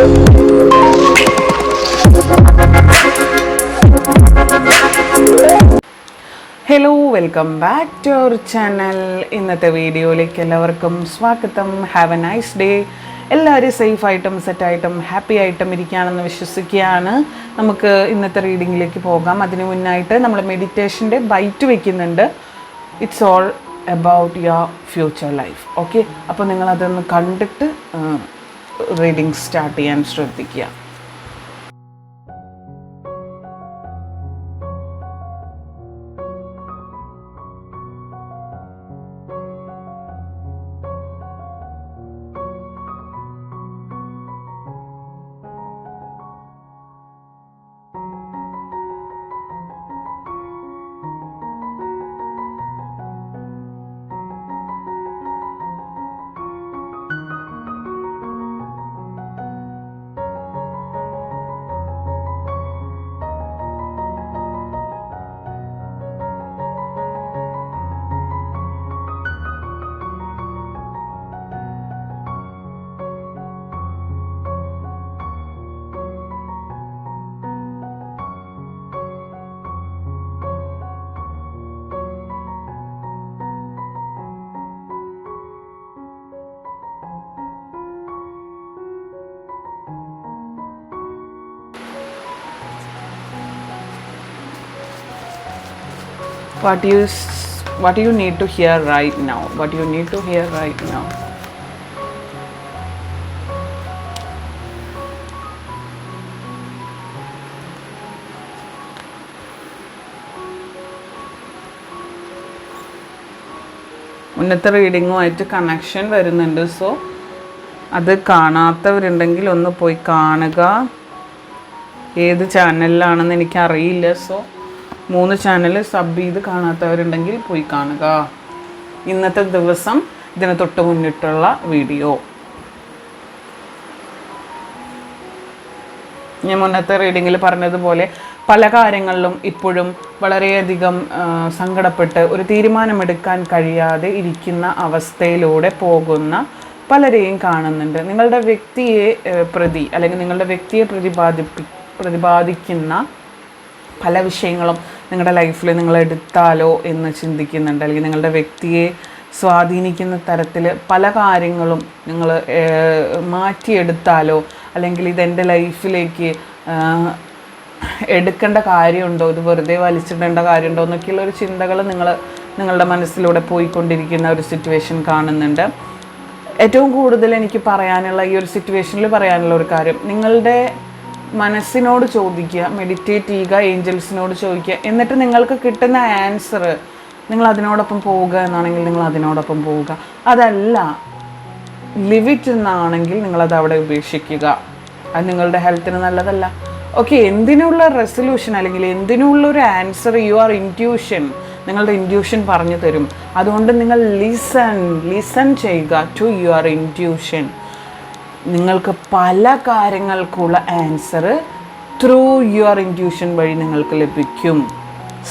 Hello, welcome back to our channel. ഇന്നത്തെ വീഡിയോയിലേക്ക് എല്ലാവർക്കും സ്വാഗതം. Have a nice day. എല്ലാവരും സേഫായിട്ടും സെറ്റായിട്ടും ഹാപ്പി ആയിട്ടും ഇരിക്കുകയാണെന്ന് വിശ്വസിക്കുകയാണ്. നമുക്ക് ഇന്നത്തെ റീഡിങ്ങിലേക്ക് പോകാം. അതിന് മുന്നായിട്ട് നമ്മൾ മെഡിറ്റേഷൻ്റെ ബൈറ്റ് വയ്ക്കുന്നുണ്ട്. It's all about your future life. Okay, അപ്പോൾ നിങ്ങളതൊന്ന് കണ്ടിട്ട് റീഡിങ് സ്റ്റാർട്ട് ചെയ്യാൻ ശ്രദ്ധിക്കുക. What do you need to hear right now? What do you need to hear right now? മുന്നത്തെ റീഡിങ്ങുമായിട്ട് കണക്ഷൻ വരുന്നുണ്ട്. സോ അത് കാണാത്തവരുണ്ടെങ്കിൽ ഒന്ന് പോയി കാണുക. ഏത് ചാനലിലാണെന്ന് എനിക്കറിയില്ല. സോ 3 ചാനൽ സബ് ചെയ്ത് കാണാത്തവരുണ്ടെങ്കിൽ പോയി കാണുക. ഇന്നത്തെ ദിവസം ഇതിന് തൊട്ട് മുന്നിട്ടുള്ള വീഡിയോ. ഞാൻ മുന്നത്തെ റീഡിങ്ങിൽ പറഞ്ഞതുപോലെ പല കാര്യങ്ങളിലും ഇപ്പോഴും വളരെയധികം സങ്കടപ്പെട്ട് ഒരു തീരുമാനമെടുക്കാൻ കഴിയാതെ ഇരിക്കുന്ന അവസ്ഥയിലൂടെ പോകുന്ന പലരെയും കാണുന്നുണ്ട്. നിങ്ങളുടെ വ്യക്തിയെ പ്രതി അല്ലെങ്കിൽ നിങ്ങളുടെ വ്യക്തിയെ പ്രതിപാദിക്കുന്ന പല വിഷയങ്ങളും നിങ്ങളുടെ ലൈഫിൽ നിങ്ങൾ എടുത്താലോ എന്ന് ചിന്തിക്കുന്നുണ്ട്. അല്ലെങ്കിൽ നിങ്ങളുടെ വ്യക്തിയെ സ്വാധീനിക്കുന്ന തരത്തിൽ പല കാര്യങ്ങളും നിങ്ങൾ മാറ്റിയെടുത്താലോ, അല്ലെങ്കിൽ ഇതെൻ്റെ ലൈഫിലേക്ക് എടുക്കേണ്ട കാര്യമുണ്ടോ, ഇത് വെറുതെ വലിച്ചിടേണ്ട കാര്യമുണ്ടോ എന്നൊക്കെയുള്ളൊരു ചിന്തകൾ നിങ്ങളുടെ മനസ്സിലൂടെ പോയിക്കൊണ്ടിരിക്കുന്ന ഒരു സിറ്റുവേഷൻ കാണുന്നുണ്ട്. ഏറ്റവും കൂടുതൽ എനിക്ക് പറയാനുള്ള ഈ ഒരു സിറ്റുവേഷനിൽ പറയാനുള്ള ഒരു കാര്യം, നിങ്ങളുടെ മനസ്സിനോട് ചോദിക്കുക, മെഡിറ്റേറ്റ് ചെയ്യുക, ഏഞ്ചൽസിനോട് ചോദിക്കുക. എന്നിട്ട് നിങ്ങൾക്ക് കിട്ടുന്ന ആൻസർ നിങ്ങൾ അതിനോടൊപ്പം പോവുക എന്നാണെങ്കിൽ നിങ്ങൾ അതിനോടൊപ്പം പോവുക. അതല്ല ലിവ് ഇറ്റ് എന്നാണെങ്കിൽ നിങ്ങളത് അവിടെ ഉപേക്ഷിക്കുക. അത് നിങ്ങളുടെ ഹെൽത്തിന് നല്ലതല്ല. ഓക്കെ, എന്തിനുള്ള റെസൊല്യൂഷൻ അല്ലെങ്കിൽ എന്തിനുള്ള ഒരു ആൻസർ യുവർ ഇൻറ്റ്യൂഷൻ, നിങ്ങളുടെ ഇൻറ്റ്യൂഷൻ പറഞ്ഞു തരും. അതുകൊണ്ട് നിങ്ങൾ ലിസൺ ചെയ്യുക ടു യുവർ ഇൻറ്റ്യൂഷൻ. നിങ്ങൾക്ക് പല കാര്യങ്ങൾക്കുള്ള ആൻസർ ത്രൂ യുവർ ഇൻറ്റ്യൂഷൻ വഴി നിങ്ങൾക്ക് ലഭിക്കും.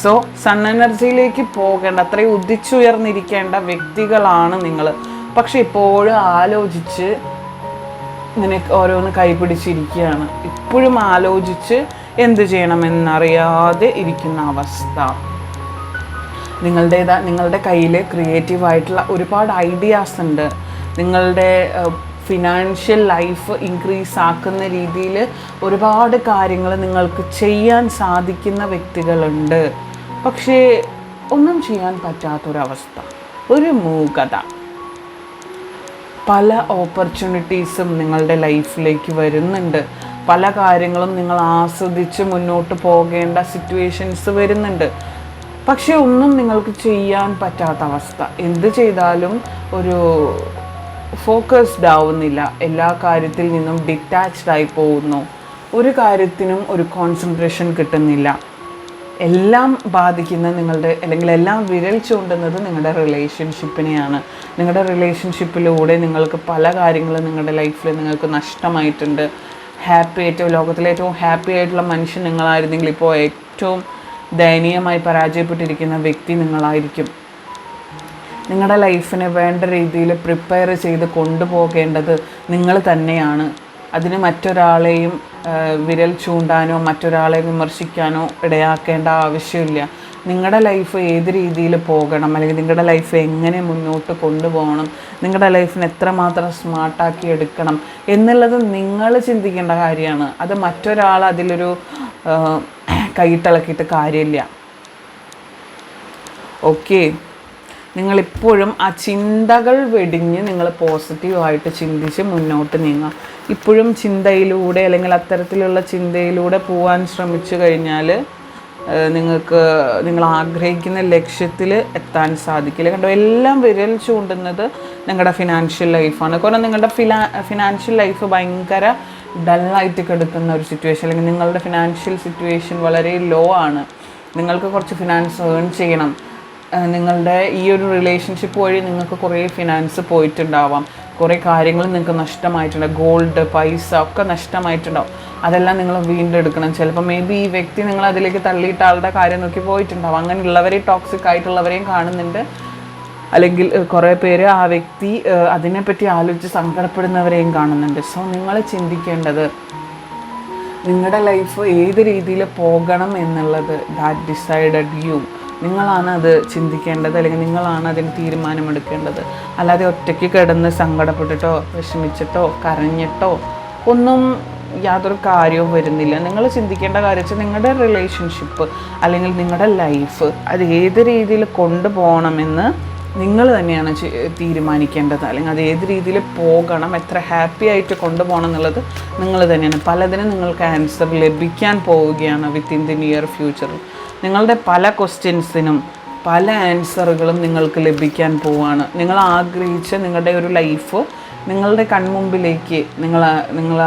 സോ സൺ എനർജിയിലേക്ക് പോകേണ്ട, അത്രയും ഉദിച്ചുയർന്നിരിക്കേണ്ട വ്യക്തികളാണ് നിങ്ങൾ. പക്ഷെ ഇപ്പോഴും ആലോചിച്ച് ഇങ്ങനെ ഓരോന്ന് കൈപിടിച്ചിരിക്കുകയാണ്. ഇപ്പോഴും ആലോചിച്ച് എന്ത് ചെയ്യണമെന്നറിയാതെ ഇരിക്കുന്ന അവസ്ഥ. നിങ്ങളുടെ കയ്യിൽ ക്രിയേറ്റീവായിട്ടുള്ള ഒരുപാട് ഐഡിയാസ് ഉണ്ട്. നിങ്ങളുടെ ഫിനാൻഷ്യൽ ലൈഫ് ഇൻക്രീസ് ആക്കുന്ന രീതിയിൽ ഒരുപാട് കാര്യങ്ങൾ നിങ്ങൾക്ക് ചെയ്യാൻ സാധിക്കുന്ന വ്യക്തികളുണ്ട്. പക്ഷേ ഒന്നും ചെയ്യാൻ പറ്റാത്തൊരവസ്ഥ, ഒരു മൂകത. പല ഓപ്പർച്യൂണിറ്റീസും നിങ്ങളുടെ ലൈഫിലേക്ക് വരുന്നുണ്ട്. പല കാര്യങ്ങളും നിങ്ങൾ ആസ്വദിച്ച് മുന്നോട്ട് പോകേണ്ട സിറ്റുവേഷൻസ് വരുന്നുണ്ട്. പക്ഷേ ഒന്നും നിങ്ങൾക്ക് ചെയ്യാൻ പറ്റാത്ത അവസ്ഥ. എന്ത് ചെയ്താലും ഒരു ഫോക്കസ്ഡ് ആവുന്നില്ല. എല്ലാ കാര്യത്തിൽ നിന്നും ഡിറ്റാച്ച്ഡ് ആയി പോകുന്നു. ഒരു കാര്യത്തിനും ഒരു കോൺസെൻട്രേഷൻ കിട്ടുന്നില്ല. എല്ലാം ബാധിക്കുന്ന നിങ്ങളുടെ, അല്ലെങ്കിൽ എല്ലാം വിരൽ ചൂണ്ടുന്നത് നിങ്ങളുടെ റിലേഷൻഷിപ്പിനെയാണ്. നിങ്ങളുടെ റിലേഷൻഷിപ്പിലൂടെ നിങ്ങൾക്ക് പല കാര്യങ്ങളും നിങ്ങളുടെ ലൈഫിൽ നിങ്ങൾക്ക് നഷ്ടമായിട്ടുണ്ട്. ലോകത്തിലെ ഏറ്റവും ഹാപ്പി ആയിട്ടുള്ള മനുഷ്യൻ നിങ്ങളായിരുന്നെങ്കിൽ ഇപ്പോൾ ഏറ്റവും ദയനീയമായി പരാജയപ്പെട്ടിരിക്കുന്ന വ്യക്തി നിങ്ങളായിരിക്കും. നിങ്ങളുടെ ലൈഫിനെ വേണ്ട രീതിയിൽ പ്രിപ്പയർ ചെയ്ത് കൊണ്ടുപോകേണ്ടത് നിങ്ങൾ തന്നെയാണ്. അതിന് മറ്റൊരാളെയും വിരൽ ചൂണ്ടാനോ മറ്റൊരാളെ വിമർശിക്കാനോ ഇടയാക്കേണ്ട ആവശ്യമില്ല. നിങ്ങളുടെ ലൈഫ് ഏത് രീതിയിൽ പോകണം, അല്ലെങ്കിൽ നിങ്ങളുടെ ലൈഫ് എങ്ങനെ മുന്നോട്ട് കൊണ്ടുപോകണം, നിങ്ങളുടെ ലൈഫിനെ എത്രമാത്രം സ്മാർട്ടാക്കി എടുക്കണം എന്നുള്ളത് നിങ്ങൾ ചിന്തിക്കേണ്ട കാര്യമാണ്. അത് മറ്റൊരാൾ അതിലൊരു കൈയിട്ടിളക്കിയിട്ട് കാര്യമില്ല. ഓക്കെ, നിങ്ങളിപ്പോഴും ആ ചിന്തകൾ വെടിഞ്ഞ് നിങ്ങൾ പോസിറ്റീവായിട്ട് ചിന്തിച്ച് മുന്നോട്ട് നീങ്ങുക. ഇപ്പോഴും ചിന്തയിലൂടെ അല്ലെങ്കിൽ അത്തരത്തിലുള്ള ചിന്തയിലൂടെ പോകാൻ ശ്രമിച്ചു കഴിഞ്ഞാൽ നിങ്ങൾ ആഗ്രഹിക്കുന്ന ലക്ഷ്യത്തിൽ എത്താൻ സാധിക്കില്ല. കണ്ടോ, എല്ലാം വിരൽ ചൂണ്ടുന്നത് നിങ്ങളുടെ ഫിനാൻഷ്യൽ ലൈഫാണ്. കാരണം നിങ്ങളുടെ ഫിനാൻഷ്യൽ ലൈഫ് ഭയങ്കര ഡള്ളായിട്ട് കിടക്കുന്ന ഒരു സിറ്റുവേഷൻ, അല്ലെങ്കിൽ നിങ്ങളുടെ ഫിനാൻഷ്യൽ സിറ്റുവേഷൻ വളരെ ലോ ആണ്. നിങ്ങൾക്ക് കുറച്ച് ഫിനാൻസ് ഏൺ ചെയ്യണം. നിങ്ങളുടെ ഈ ഒരു റിലേഷൻഷിപ്പ് വഴി നിങ്ങൾക്ക് കുറേ ഫിനാൻസ് പോയിട്ടുണ്ടാവാം, കുറേ കാര്യങ്ങൾ നിങ്ങൾക്ക് നഷ്ടമായിട്ടുണ്ടാവും, ഗോൾഡ്, പൈസ ഒക്കെ നഷ്ടമായിട്ടുണ്ടാവും. അതെല്ലാം നിങ്ങൾ വീണ്ടെടുക്കണം. ചിലപ്പോൾ മേ ബി ഈ വ്യക്തി നിങ്ങൾ അതിലേക്ക് തള്ളിയിട്ട ആളുടെ കാര്യം നോക്കി പോയിട്ടുണ്ടാവും. അങ്ങനെയുള്ളവരെയും ടോക്സിക് ആയിട്ടുള്ളവരെയും കാണുന്നുണ്ട്. അല്ലെങ്കിൽ കുറേ പേര് ആ വ്യക്തി അതിനെപ്പറ്റി ആലോചിച്ച് സങ്കടപ്പെടുന്നവരെയും കാണുന്നുണ്ട്. സോ നിങ്ങൾ ചിന്തിക്കേണ്ടത് നിങ്ങളുടെ ലൈഫ് ഏത് രീതിയിൽ പോകണം എന്നുള്ളത് ദാറ്റ് ഡിസൈഡഡ് യു. നിങ്ങളാണ് അത് ചിന്തിക്കേണ്ടത്, അല്ലെങ്കിൽ നിങ്ങളാണ് അതിന് തീരുമാനമെടുക്കേണ്ടത്. അല്ലാതെ ഒറ്റയ്ക്ക് കിടന്ന് സങ്കടപ്പെട്ടിട്ടോ വിഷമിച്ചിട്ടോ കരഞ്ഞിട്ടോ ഒന്നും യാതൊരു കാര്യവും വരുന്നില്ല. നിങ്ങൾ ചിന്തിക്കേണ്ട കാര്യം വെച്ചാൽ നിങ്ങളുടെ റിലേഷൻഷിപ്പ് അല്ലെങ്കിൽ നിങ്ങളുടെ ലൈഫ് അത് ഏത് രീതിയിൽ കൊണ്ടുപോകണമെന്ന് നിങ്ങൾ തന്നെയാണ് തീരുമാനിക്കേണ്ടത്. അല്ലെങ്കിൽ അത് ഏത് രീതിയിൽ പോകണം, എത്ര ഹാപ്പി ആയിട്ട് കൊണ്ടുപോകണം എന്നുള്ളത് നിങ്ങൾ തന്നെയാണ്. പലതിനും നിങ്ങൾക്ക് ആൻസർ ലഭിക്കാൻ പോവുകയാണ് വിത്തിൻ ദി നിയർ ഫ്യൂച്ചറിൽ. നിങ്ങളുടെ പല ക്വസ്റ്റ്യൻസിനും പല ആൻസറുകളും നിങ്ങൾക്ക് ലഭിക്കാൻ പോവുകയാണ്. നിങ്ങൾ ആഗ്രഹിച്ച നിങ്ങളുടെ ഒരു ലൈഫ് നിങ്ങളുടെ കൺമുമ്പിലേക്ക്, നിങ്ങൾ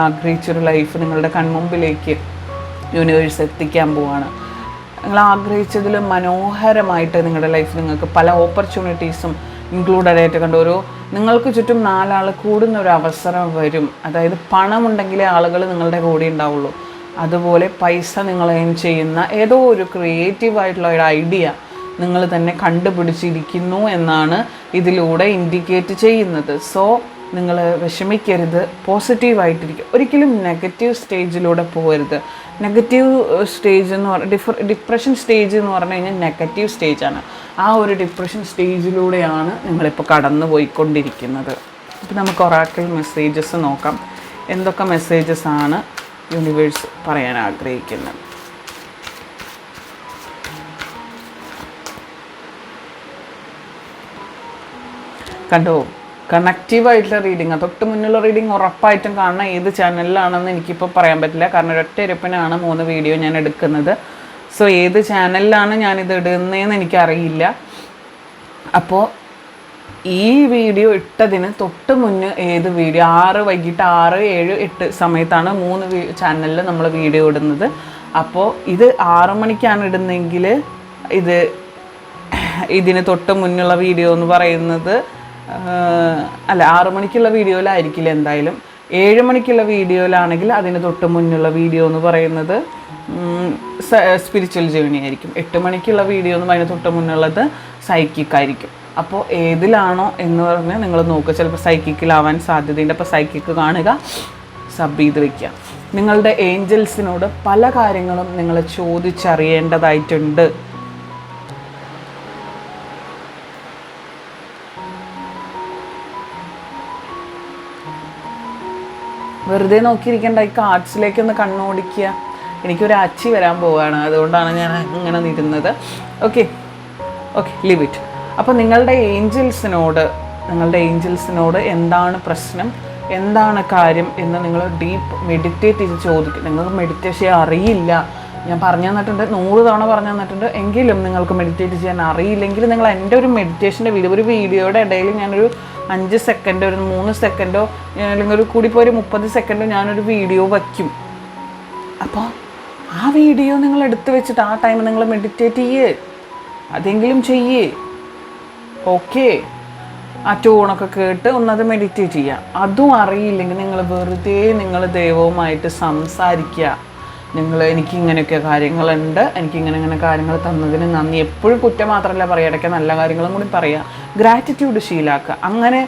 ആഗ്രഹിച്ചൊരു ലൈഫ് നിങ്ങളുടെ കൺമുമ്പിലേക്ക് യൂണിവേഴ്സ് എത്തിക്കാൻ പോവുകയാണ്. നിങ്ങൾ ആഗ്രഹിച്ചതിൽ മനോഹരമായിട്ട് നിങ്ങളുടെ ലൈഫ് നിങ്ങൾക്ക് പല ഓപ്പർച്യൂണിറ്റീസും ഇൻക്ലൂഡഡ് ആയിട്ട് കണ്ടു. നിങ്ങൾക്ക് ചുറ്റും 4 ആൾ കൂടുന്ന ഒരു അവസരം വരും. അതായത് പണമുണ്ടെങ്കിലേ ആളുകൾ നിങ്ങളുടെ കൂടെ ഉണ്ടാവുള്ളൂ. അതുപോലെ പൈസ നിങ്ങൾ ഏൺ ചെയ്യുന്ന ഏതോ ഒരു ക്രിയേറ്റീവായിട്ടുള്ള ഒരു ഐഡിയ നിങ്ങൾ തന്നെ കണ്ടുപിടിച്ചിരിക്കുന്നു എന്നാണ് ഇതിലൂടെ ഇൻഡിക്കേറ്റ് ചെയ്യുന്നത്. സോ നിങ്ങൾ വിഷമിക്കരുത്, പോസിറ്റീവായിട്ടിരിക്കുക. ഒരിക്കലും നെഗറ്റീവ് സ്റ്റേജിലൂടെ പോകരുത്. നെഗറ്റീവ് സ്റ്റേജ് എന്ന് പറഞ്ഞാൽ ഡിപ്രഷൻ സ്റ്റേജ് എന്ന് പറഞ്ഞു കഴിഞ്ഞാൽ നെഗറ്റീവ് സ്റ്റേജാണ്. ആ ഒരു ഡിപ്രഷൻ സ്റ്റേജിലൂടെയാണ് നിങ്ങളിപ്പോൾ കടന്നു പോയിക്കൊണ്ടിരിക്കുന്നത്. ഇപ്പോൾ നമുക്ക് ഒറാക്കിൾ മെസ്സേജസ് നോക്കാം. എന്തൊക്കെ മെസ്സേജസ് ആണ് യൂണിവേഴ്സ് പറയാൻ ആഗ്രഹിക്കുന്നത്? കണ്ടോ, കണക്റ്റീവായിട്ടുള്ള റീഡിങ്. തൊട്ട് മുന്നുള്ള റീഡിങ് ഉറപ്പായിട്ടും കാണണം. ഏത് ചാനലിലാണെന്ന് എനിക്കിപ്പോൾ പറയാൻ പറ്റില്ല, കാരണം ഒരൊറ്റ ഇരപ്പിനാണ് 3 വീഡിയോ ഞാൻ എടുക്കുന്നത്. സോ ഏത് ചാനലിലാണ് ഞാനിത് ഇടുന്നതെന്ന് എനിക്കറിയില്ല. അപ്പോൾ ഈ വീഡിയോ ഇട്ടതിന് തൊട്ട് മുന്നേ ഏത് വീഡിയോ വൈകിട്ട് 6, 7, 8 സമയത്താണ് 3 ചാനലിൽ നമ്മൾ വീഡിയോ ഇടുന്നത്. അപ്പോൾ ഇത് 6 മണിക്കാണ് ഇടുന്നതെങ്കിൽ ഇതിന് തൊട്ട് മുന്നുള്ള വീഡിയോ എന്ന് പറയുന്നത് 6 മണിക്കുള്ള വീഡിയോയിലായിരിക്കില്ല എന്തായാലും. 7 മണിക്കുള്ള വീഡിയോയിലാണെങ്കിൽ അതിന് തൊട്ട് മുന്നുള്ള വീഡിയോ എന്ന് പറയുന്നത് സ്പിരിച്വൽ ജേണി ആയിരിക്കും. 8 മണിക്കുള്ള വീഡിയോ എന്ന് അതിന് തൊട്ട് മുന്നുള്ളത് സൈക്കിക് ആയിരിക്കും. അപ്പോൾ ഏതിലാണോ എന്ന് പറഞ്ഞാൽ നിങ്ങൾ നോക്കുക. ചിലപ്പോൾ സൈക്കിക്കിലാവാൻ സാധ്യതയുണ്ട്. അപ്പോൾ സൈക്കിക്ക് കാണുക, സബ് ചെയ്ത് വയ്ക്കുക. നിങ്ങളുടെ ഏഞ്ചൽസിനോട് പല കാര്യങ്ങളും നിങ്ങൾ ചോദിച്ചറിയേണ്ടതായിട്ടുണ്ട്. വെറുതെ നോക്കിയിരിക്കേണ്ട, ഈ കാർഡ്സിലേക്കൊന്ന് കണ്ണോടിക്കുക. എനിക്കൊരു അച്ചി വരാൻ പോവുകയാണ്, അതുകൊണ്ടാണ് ഞാൻ ഇങ്ങനെ നിരുന്നത്. Okay, leave it. അപ്പോൾ നിങ്ങളുടെ ഏഞ്ചൽസിനോട് എന്താണ് പ്രശ്നം, എന്താണ് കാര്യം എന്ന് നിങ്ങൾ ഡീപ്പ് മെഡിറ്റേറ്റ് ചെയ്ത് ചോദിക്കും. നിങ്ങൾക്ക് മെഡിറ്റേഷൻ അറിയില്ല, ഞാൻ പറഞ്ഞു തന്നിട്ടുണ്ട്, 100 തവണ പറഞ്ഞു തന്നിട്ടുണ്ട്. എങ്കിലും നിങ്ങൾക്ക് മെഡിറ്റേറ്റ് ചെയ്യാൻ അറിയില്ലെങ്കിൽ നിങ്ങൾ എൻ്റെ ഒരു മെഡിറ്റേഷൻ്റെ ഒരു വീഡിയോയുടെ ഇടയിൽ ഞാനൊരു 5 സെക്കൻഡോ ഒരു 3 സെക്കൻഡോ അല്ലെങ്കിൽ ഒരു കൂടിപ്പോയി 30 സെക്കൻഡോ ഞാനൊരു വീഡിയോ വയ്ക്കും. അപ്പോൾ ആ വീഡിയോ നിങ്ങൾ എടുത്ത് വെച്ചിട്ട് ആ ടൈം നിങ്ങൾ മെഡിറ്റേറ്റ് ചെയ്യേ, അതെങ്കിലും ചെയ്യേ. ഓക്കെ, ആ ടൂണൊക്കെ കേട്ട് ഒന്നത് മെഡിറ്റേറ്റ് ചെയ്യുക. അതും അറിയില്ലെങ്കിൽ നിങ്ങൾ വെറുതെ നിങ്ങൾ ദൈവവുമായിട്ട് സംസാരിക്കുക. എനിക്കിങ്ങനെയൊക്കെ കാര്യങ്ങളുണ്ട്, എനിക്കിങ്ങനെ കാര്യങ്ങൾ തന്നതിന് നന്ദി. എപ്പോഴും കുറ്റം മാത്രമല്ല പറയുക, ഇടയ്ക്ക് നല്ല കാര്യങ്ങളും കൂടി പറയുക. ഗ്രാറ്റിറ്റ്യൂഡ് ശീലാക്കുക. അങ്ങനെ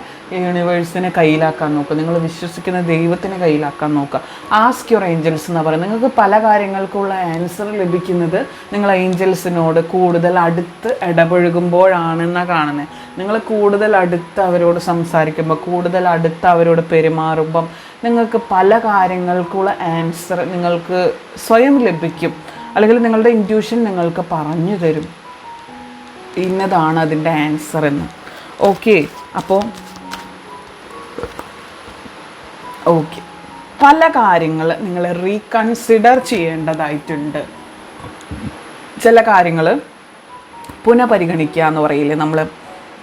യൂണിവേഴ്സിനെ കയ്യിലാക്കാൻ നോക്കുക, നിങ്ങൾ വിശ്വസിക്കുന്ന ദൈവത്തിനെ കയ്യിലാക്കാൻ നോക്കുക. ആസ്ക് യുവർ ഏഞ്ചൽസ് എന്ന് പറയുന്നത്. നിങ്ങൾക്ക് പല കാര്യങ്ങൾക്കുള്ള ആൻസർ ലഭിക്കുന്നത് നിങ്ങൾ ഏഞ്ചൽസിനോട് കൂടുതൽ അടുത്ത് ഇടപഴകുമ്പോഴാണെന്നാണ് കാണുന്നത്. നിങ്ങൾ കൂടുതൽ അടുത്ത് അവരോട് സംസാരിക്കുമ്പോൾ, കൂടുതൽ അടുത്ത് അവരോട് പെരുമാറുമ്പം നിങ്ങൾക്ക് പല കാര്യങ്ങൾക്കുള്ള ആൻസർ നിങ്ങൾക്ക് സ്വയം ലഭിക്കും. അല്ലെങ്കിൽ നിങ്ങളുടെ ഇൻറ്റ്യൂഷൻ നിങ്ങൾക്ക് പറഞ്ഞു തരും ഇന്നതാണ് അതിൻ്റെ ആൻസർ എന്ന്. ഓക്കെ, അപ്പോൾ പല കാര്യങ്ങൾ നിങ്ങൾ റീകൺസിഡർ ചെയ്യേണ്ടതായിട്ടുണ്ട്. ചില കാര്യങ്ങൾ പുനഃപരിഗണിക്കുക എന്ന് പറയില്ലേ നമ്മൾ.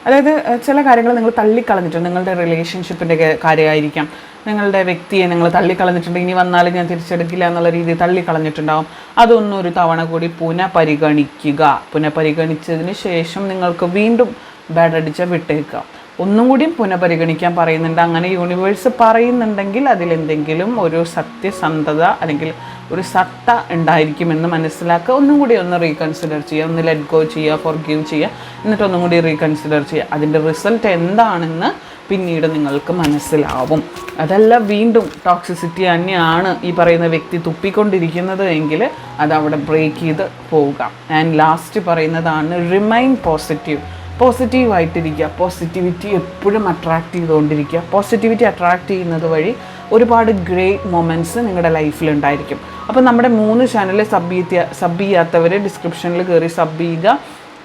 അതായത് ചില കാര്യങ്ങൾ നിങ്ങൾ തള്ളിക്കളഞ്ഞിട്ടുണ്ട്. നിങ്ങളുടെ റിലേഷൻഷിപ്പിൻ്റെ കാര്യമായിരിക്കാം, നിങ്ങളുടെ വ്യക്തിയെ നിങ്ങൾ തള്ളിക്കളഞ്ഞിട്ടുണ്ട്. ഇനി വന്നാലും ഞാൻ തിരിച്ചെടുക്കില്ല എന്നുള്ള രീതിയിൽ തള്ളിക്കളഞ്ഞിട്ടുണ്ടാവും. അതൊന്നും ഒരു തവണ കൂടി പുനഃപരിഗണിക്കുക. പുനഃപരിഗണിച്ചതിന് ശേഷം നിങ്ങൾക്ക് വീണ്ടും ബാഡടിച്ച വിട്ടേക്കുക. ഒന്നും കൂടിയും പുനഃപരിഗണിക്കാൻ പറയുന്നുണ്ട്. അങ്ങനെ യൂണിവേഴ്സ് പറയുന്നുണ്ടെങ്കിൽ അതിലെന്തെങ്കിലും ഒരു സത്യസന്ധത അല്ലെങ്കിൽ ഒരു സത്ത ഉണ്ടായിരിക്കുമെന്ന് മനസ്സിലാക്കുക. ഒന്നും കൂടി ഒന്ന് റീകൺസിഡർ ചെയ്യുക, ഒന്ന് ലെറ്റ് ഗോ ചെയ്യുക, ഫോർഗീവ് ചെയ്യുക, എന്നിട്ട് ഒന്നും കൂടി റീകൺസിഡർ ചെയ്യുക. അതിൻ്റെ റിസൾട്ട് എന്താണെന്ന് പിന്നീട് നിങ്ങൾക്ക് മനസ്സിലാവും. അതല്ല വീണ്ടും ടോക്സിസിറ്റി തന്നെയാണ് ഈ പറയുന്ന വ്യക്തി തുപ്പിക്കൊണ്ടിരിക്കുന്നത് എങ്കിൽ അതവിടെ ബ്രേക്ക് ചെയ്ത് പോവുക. ആൻഡ് ലാസ്റ്റ് പറയുന്നതാണ് റിമൈൻ പോസിറ്റീവ്. പോസിറ്റീവായിട്ടിരിക്കുക. പോസിറ്റിവിറ്റി എപ്പോഴും അട്രാക്റ്റ് ചെയ്തുകൊണ്ടിരിക്കുക. പോസിറ്റിവിറ്റി അട്രാക്റ്റ് ചെയ്യുന്നത് വഴി ഒരുപാട് ഗ്രേറ്റ് മൊമെൻറ്റ്സ് നിങ്ങളുടെ ലൈഫിലുണ്ടായിരിക്കും. അപ്പോൾ നമ്മുടെ 3 ചാനൽ സബ് ചെയ്യാത്തവർ ഡിസ്ക്രിപ്ഷനിൽ കയറി സബ് ചെയ്യുക.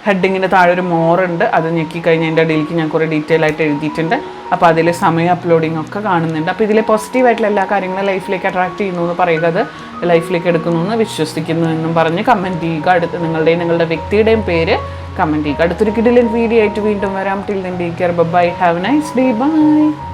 ഹെഡിങ്ങിന് താഴെ ഒരു മോറുണ്ട്, അത് ഞെക്കി കഴിഞ്ഞ് അതിൻ്റെ അടിയിലേക്ക് ഞാൻ കുറേ ഡീറ്റെയിൽ ആയിട്ട് എഴുതിയിട്ടുണ്ട്. അപ്പോൾ അതിൽ സമയം അപ്ലോഡിങ് ഒക്കെ കാണുന്നുണ്ട്. അപ്പോൾ ഇതിലെ പോസിറ്റീവായിട്ടുള്ള എല്ലാ കാര്യങ്ങളും ലൈഫിലേക്ക് അട്രാക്റ്റ് ചെയ്യുന്നു എന്ന് പറയുക, അത് ലൈഫിലേക്ക് എടുക്കുന്നു എന്ന് വിശ്വസിക്കുന്നു എന്നും പറഞ്ഞ് കമൻറ്റ് ചെയ്യുക. അടുത്ത് നിങ്ങളുടെ വ്യക്തിയുടെയും പേര് കമൻറ്റ് ചെയ്യുക. അടുത്തൊരു കിടിലൻ വീഡിയോ ആയിട്ട് വീണ്ടും വരാം. Till then take care, bye, have a nice day, by.